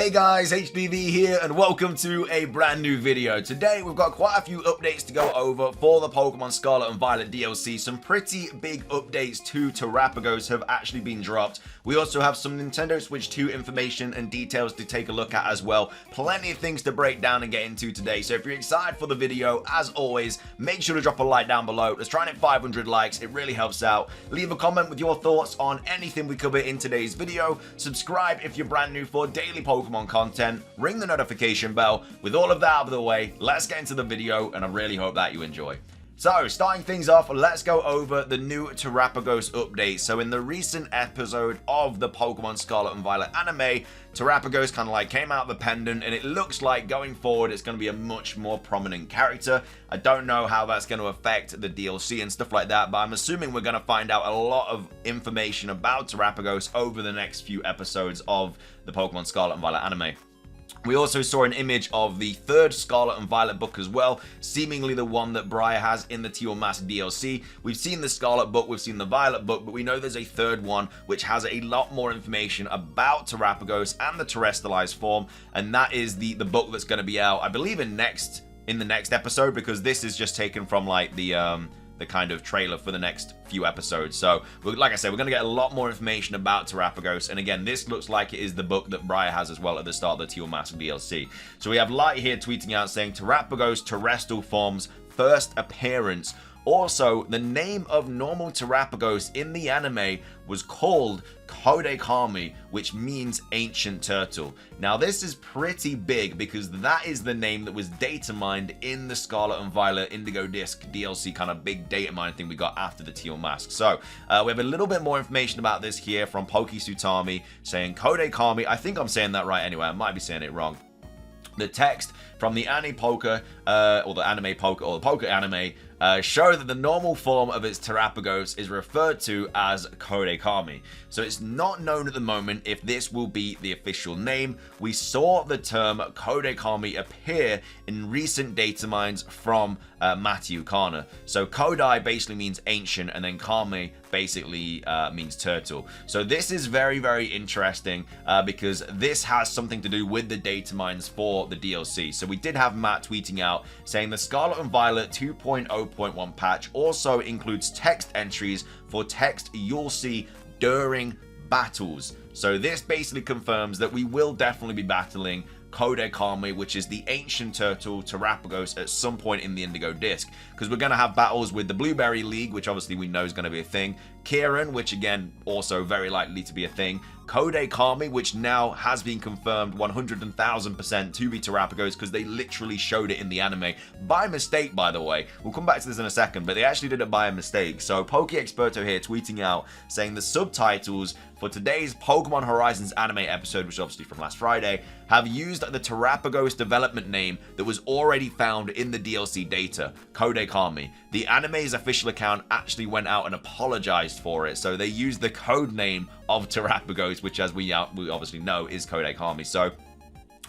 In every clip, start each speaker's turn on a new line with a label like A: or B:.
A: Hey guys, HDvee here and welcome to a brand new video. Today we've got quite a few updates to go over for the Pokemon Scarlet and Violet DLC. Some pretty big updates to Terapagos have actually been dropped. We also have some Nintendo Switch 2 information and details to take a look at as well. Plenty of things to break down and get into today. So if you're excited for the video, as always, make sure to drop a like down below. Let's try and hit 500 likes. It really helps out. Leave a comment with your thoughts on anything we cover in today's video. Subscribe if you're brand new for daily Pokemon content. Ring the notification bell. With all of that out of the way, let's get into the video and I really hope that you enjoy. So, starting things off, let's go over the new Terapagos update. So, in the recent episode of the Pokemon Scarlet and Violet anime, Terapagos kind of like came out of the pendant, and it looks like going forward it's going to be a much more prominent character. I don't know how that's going to affect the DLC and stuff like that, but I'm assuming we're going to find out a lot of information about Terapagos over the next few episodes of the Pokemon Scarlet and Violet anime. We also saw an image of the third Scarlet and Violet book as well, seemingly the one that Briar has in the Teal Mask DLC. We've seen the Scarlet book, we've seen the Violet book, but we know there's a third one which has a lot more information about Terapagos and the terrestrialized form, and that is the book that's going to be out, I believe, in the next episode, because this is just taken from like the kind of trailer for the next few episodes. So, like I said, we're going to get a lot more information about Terapagos, and again, this looks like it is the book that Briar has as well at the start of the Teal Mask DLC. So we have Light here tweeting out saying, Terapagos terrestrial form's first appearance. Also, the name of normal Terapagos in the anime was called Kodekami, which means ancient turtle. Now, this is pretty big because that is the name that was data mined in the Scarlet and Violet Indigo Disk DLC kind of big data mine thing we got after the Teal Mask. So, we have a little bit more information about this here from Pokisutami saying Kodekami. I think I'm saying that right anyway. I might be saying it wrong. The text from the anime Poker, or the anime Poker, or the Poker anime, show that the normal form of its Terapagos is referred to as Kodekami. So it's not known at the moment if this will be the official name. We saw the term Kodekami appear in recent data mines from Matthew Kana. So Kodai basically means ancient, and then Kami basically means turtle. So this is very, very interesting because this has something to do with the data mines for the DLC. So we did have Matt tweeting out saying the Scarlet and Violet 2.0.1 patch also includes text entries for text you'll see during battles. So this basically confirms that we will definitely be battling Kodekami, which is the ancient turtle Terapagos, at some point in the Indigo Disk, because we're going to have battles with the Blueberry League, which obviously we know is going to be a thing, Kieran, which again also very likely to be a thing, Kodekami, which now has been confirmed 110,000% to be Terapagos, because they literally showed it in the anime by mistake, by the way. We'll come back to this in a second, but they actually did it by a mistake. So PokeExperto here tweeting out saying the subtitles for today's Pokemon Horizons anime episode, which is obviously from last Friday, have used the Terapagos development name that was already found in the DLC data, Kodekami. The anime's official account actually went out and apologized for it, so they used the code name of Terapagos, which as we obviously know is Kodekami. So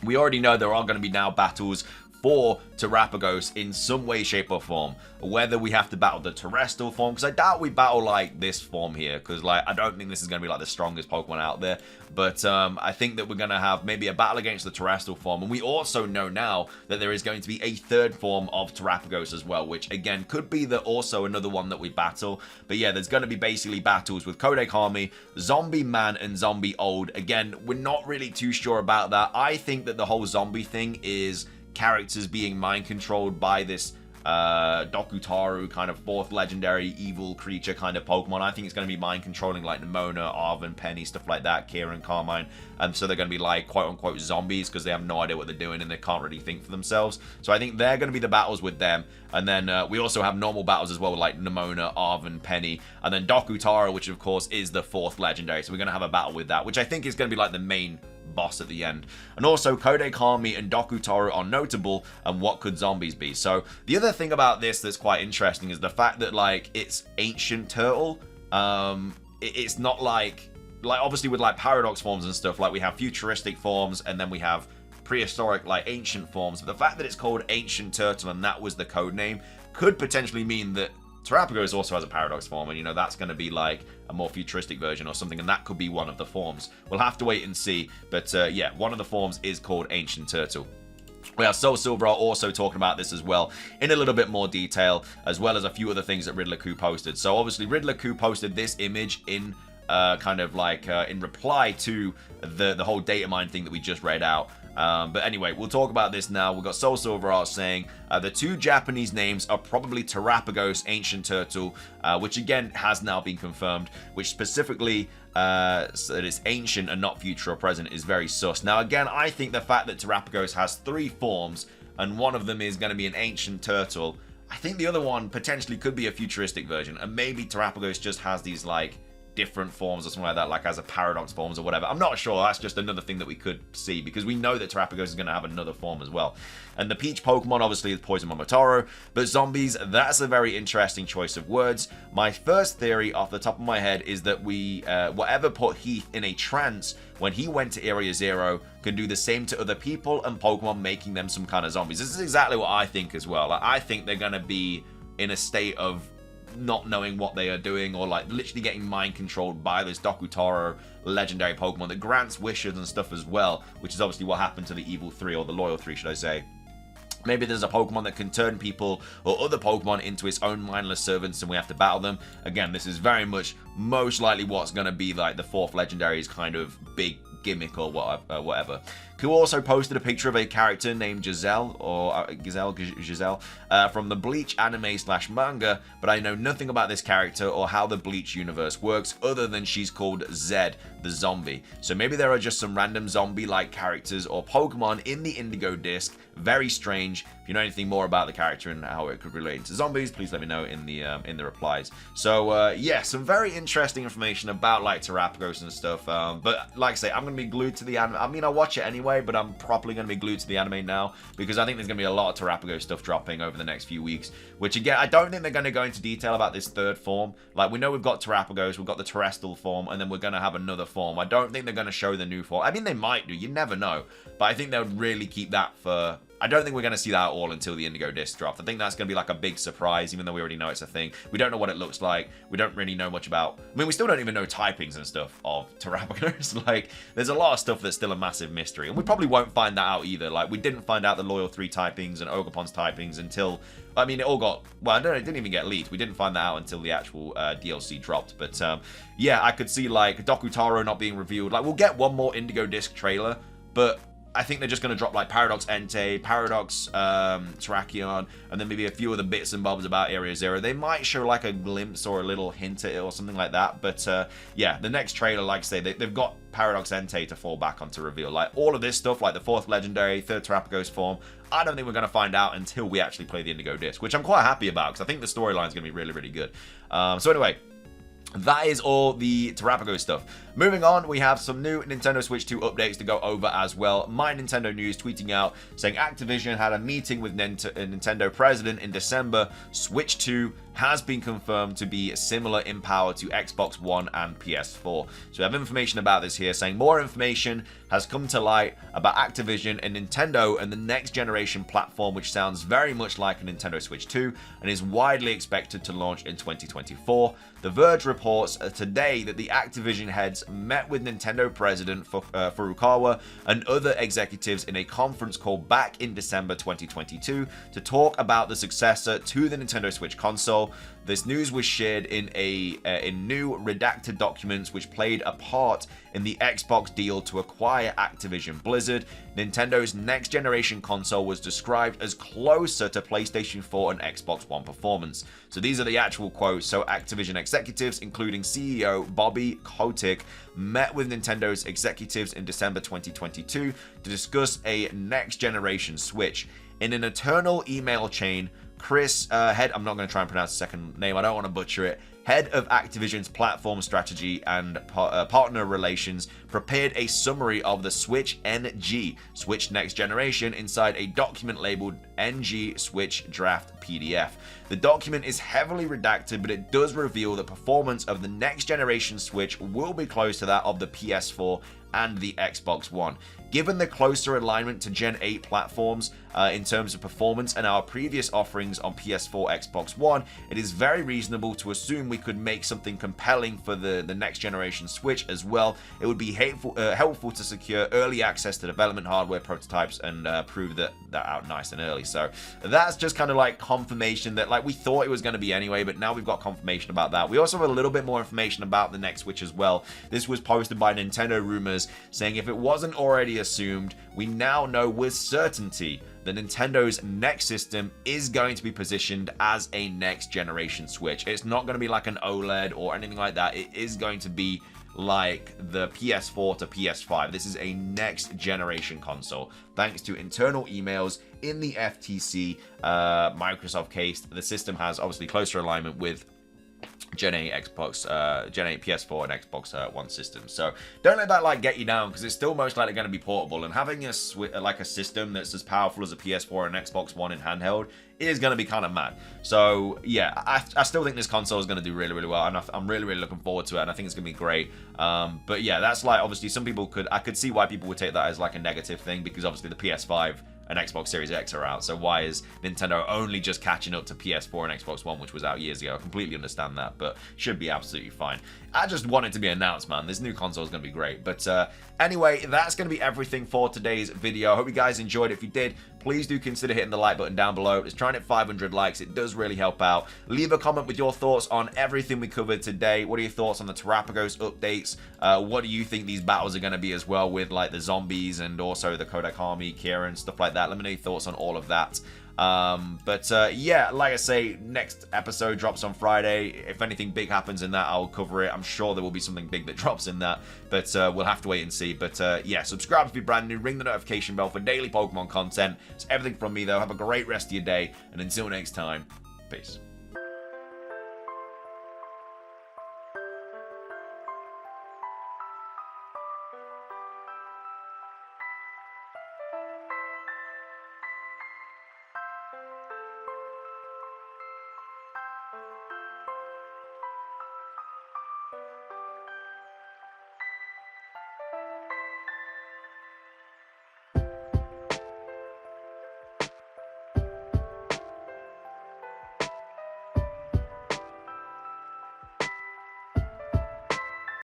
A: we already know there are going to be now battles for Terapagos in some way, shape, or form. Whether we have to battle the terrestrial form, because I doubt we battle like this form here, because like I don't think this is going to be like the strongest Pokemon out there. But I think that we're going to have maybe a battle against the terrestrial form, and we also know now that there is going to be a third form of Terapagos as well, which again could be also another one that we battle. But yeah, there's going to be basically battles with Kodekami, Zombie Man, and Zombie Old. Again, we're not really too sure about that. I think that the whole zombie thing is characters being mind controlled by this Dokutaru kind of fourth legendary evil creature kind of Pokemon. I think it's going to be mind controlling like Nimona, Arven, Penny, stuff like that, Kieran, Carmine. So they're going to be like quote unquote zombies because they have no idea what they're doing and they can't really think for themselves. So I think they're going to be the battles with them. And then we also have normal battles as well with like Nimona, Arven, Penny, and then Dokutaru, which of course is the fourth legendary. So we're going to have a battle with that, which I think is going to be like the main boss at the end. And also Kodekami and Dokutaru are notable, and what could zombies be? So the other thing about this that's quite interesting is the fact that like it's ancient turtle. It's not like obviously with like paradox forms and stuff, like we have futuristic forms and then we have prehistoric like ancient forms, but the fact that it's called ancient turtle and that was the code name could potentially mean that Terapagos also has a Paradox form, and, you know, that's going to be like a more futuristic version or something, and that could be one of the forms. We'll have to wait and see, but yeah, one of the forms is called Ancient Turtle. We have Soul Silver also talking about this as well in a little bit more detail, as well as a few other things that Riddler Coup posted. So obviously Riddler Coup posted this image in kind of like in reply to the whole data mine thing that we just read out. But anyway, we'll talk about this now. We've got Soul Silver saying the two Japanese names are probably Terapagos, Ancient Turtle, which again has now been confirmed, which specifically so that it's ancient and not future or present is very sus. Now again, I think the fact that Terapagos has 3 forms and one of them is going to be an Ancient Turtle, I think the other one potentially could be a futuristic version, and maybe Terapagos just has these like different forms or something like that, like as a paradox forms or whatever. I'm not sure. That's just another thing that we could see, because we know that Terapagos is going to have another form as well. And the Peach Pokemon obviously is Poison Momotaro, but zombies, that's a very interesting choice of words. My first theory off the top of my head is that we whatever put Heath in a trance when he went to Area Zero can do the same to other people and Pokemon, making them some kind of zombies. This is exactly what I think as well. Like, I think they're going to be in a state of not knowing what they are doing, or like literally getting mind controlled by this Dokutaro legendary Pokemon that grants wishes and stuff as well, which is obviously what happened to the Evil 3, or the Loyal 3 should I say. Maybe there's a Pokemon that can turn people or other Pokemon into its own mindless servants and we have to battle them. Again, this is very much most likely what's going to be like the 4th legendary's kind of big gimmick or whatever. Who also posted a picture of a character named Giselle, or Giselle, from the Bleach anime/manga, but I know nothing about this character or how the Bleach universe works, other than she's called Zed, the zombie. So maybe there are just some random zombie-like characters or Pokemon in the Indigo Disk. Very strange. If you know anything more about the character and how it could relate to zombies, please let me know in the replies. So yeah, some very interesting information about like Terapagos and stuff. But like I say, I'm gonna be glued to the anime. I mean, I watch it anyway, but I'm properly going to be glued to the anime now, because I think there's going to be a lot of Terapagos stuff dropping over the next few weeks, which again, I don't think they're going to go into detail about this 3rd form. Like, we know we've got Terapagos, we've got the terrestrial form, and then we're going to have another form. I don't think they're going to show the new form. I mean, they might do, you never know, but I think they would really keep that for... I don't think we're going to see that at all until the Indigo Disc drop. I think that's going to be like a big surprise, even though we already know it's a thing. We don't know what it looks like. We don't really know much about... I mean, we still don't even know typings and stuff of Terapagos. Like, there's a lot of stuff that's still a massive mystery. And we probably won't find that out either. Like, we didn't find out the Loyal 3 typings and Ogerpon's typings until... I mean, it all got... Well, no, it didn't even get leaked. We didn't find that out until the actual DLC dropped. But, yeah, I could see, like, Dokutaro not being revealed. Like, we'll get one more Indigo Disc trailer, but... I think they're just going to drop like Paradox Entei, Paradox Terrakion, and then maybe a few other bits and bobs about Area Zero. They might show like a glimpse or a little hint at it or something like that. But yeah, the next trailer, like I say, they've got Paradox Entei to fall back on to reveal. Like all of this stuff, like the 4th legendary, 3rd Terapagos form, I don't think we're going to find out until we actually play the Indigo Disc, which I'm quite happy about, because I think the storyline is going to be really, really good. So anyway... that is all the Terapagos stuff. Moving on, we have some new Nintendo Switch 2 updates to go over as well. My Nintendo News tweeting out saying Activision had a meeting with Nintendo president in December. Switch 2 has been confirmed to be similar in power to Xbox One and PS4. So we have information about this here saying more information has come to light about Activision and Nintendo and the next generation platform, which sounds very much like a Nintendo Switch 2 and is widely expected to launch in 2024. The Verge reports today that the Activision heads met with Nintendo president Furukawa and other executives in a conference call back in December 2022 to talk about the successor to the Nintendo Switch console. This news was shared in new redacted documents which played a part in the Xbox deal to acquire Activision Blizzard. Nintendo's next generation console was described as closer to PlayStation 4 and Xbox One performance. So these are the actual quotes. So Activision executives, including CEO Bobby Kotick, met with Nintendo's executives in December 2022 to discuss a next generation Switch. In an eternal email chain, Chris, I'm not going to try and pronounce the second name, I don't want to butcher it, head of Activision's platform strategy and partner relations, prepared a summary of the Switch NG, Switch Next Generation, inside a document labeled NG Switch Draft PDF. The document is heavily redacted, but it does reveal that performance of the next generation Switch will be close to that of the PS4 and the Xbox One. Given the closer alignment to Gen 8 platforms in terms of performance and our previous offerings on PS4, Xbox One, it is very reasonable to assume we could make something compelling for the next generation Switch as well. It would be helpful to secure early access to development hardware prototypes and prove that out nice and early. So that's just kind of like confirmation that like we thought it was going to be anyway, but now we've got confirmation about that. We also have a little bit more information about the next Switch as well. This was posted by Nintendo Rumors, saying if it wasn't already assumed, we now know with certainty that Nintendo's next system is going to be positioned as a next generation Switch. It's not going to be like an OLED or anything like that. It is going to be like the PS4 to PS5. This is a next generation console. Thanks to internal emails in the FTC Microsoft case, the system has obviously closer alignment with Gen 8 Gen 8 PS4 and Xbox One systems. So don't let that like get you down, because it's still most likely going to be portable, and having a system that's as powerful as a PS4 and Xbox One in handheld is going to be kind of mad. So yeah, I still think this console is going to do really, really well, and I'm really, really looking forward to it, and I think it's going to be great. But yeah, that's like, obviously some people I could see why people would take that as like a negative thing, because obviously the PS5 and Xbox Series X are out, so why is Nintendo only just catching up to PS4 and Xbox One, which was out years ago? I completely understand that, but should be absolutely fine. I just want it to be announced, man. This new console is going to be great. But anyway, that's going to be everything for today's video. I hope you guys enjoyed it. If you did, please do consider hitting the like button down below. It's trying to hit 500 likes. It does really help out. Leave a comment with your thoughts on everything we covered today. What are your thoughts on the Terapagos updates? What do you think these battles are going to be as well, with like the zombies and also the Kodak Army, Kira, and stuff like that? Let me know your thoughts on all of that. Yeah, like I say, next episode drops on Friday. If anything big happens in that, I'll cover it. I'm sure there will be something big that drops in that, but we'll have to wait and see. But yeah, subscribe if you're brand new, ring the notification bell for daily Pokemon content. It's everything from me though. Have a great rest of your day, and until next time, peace.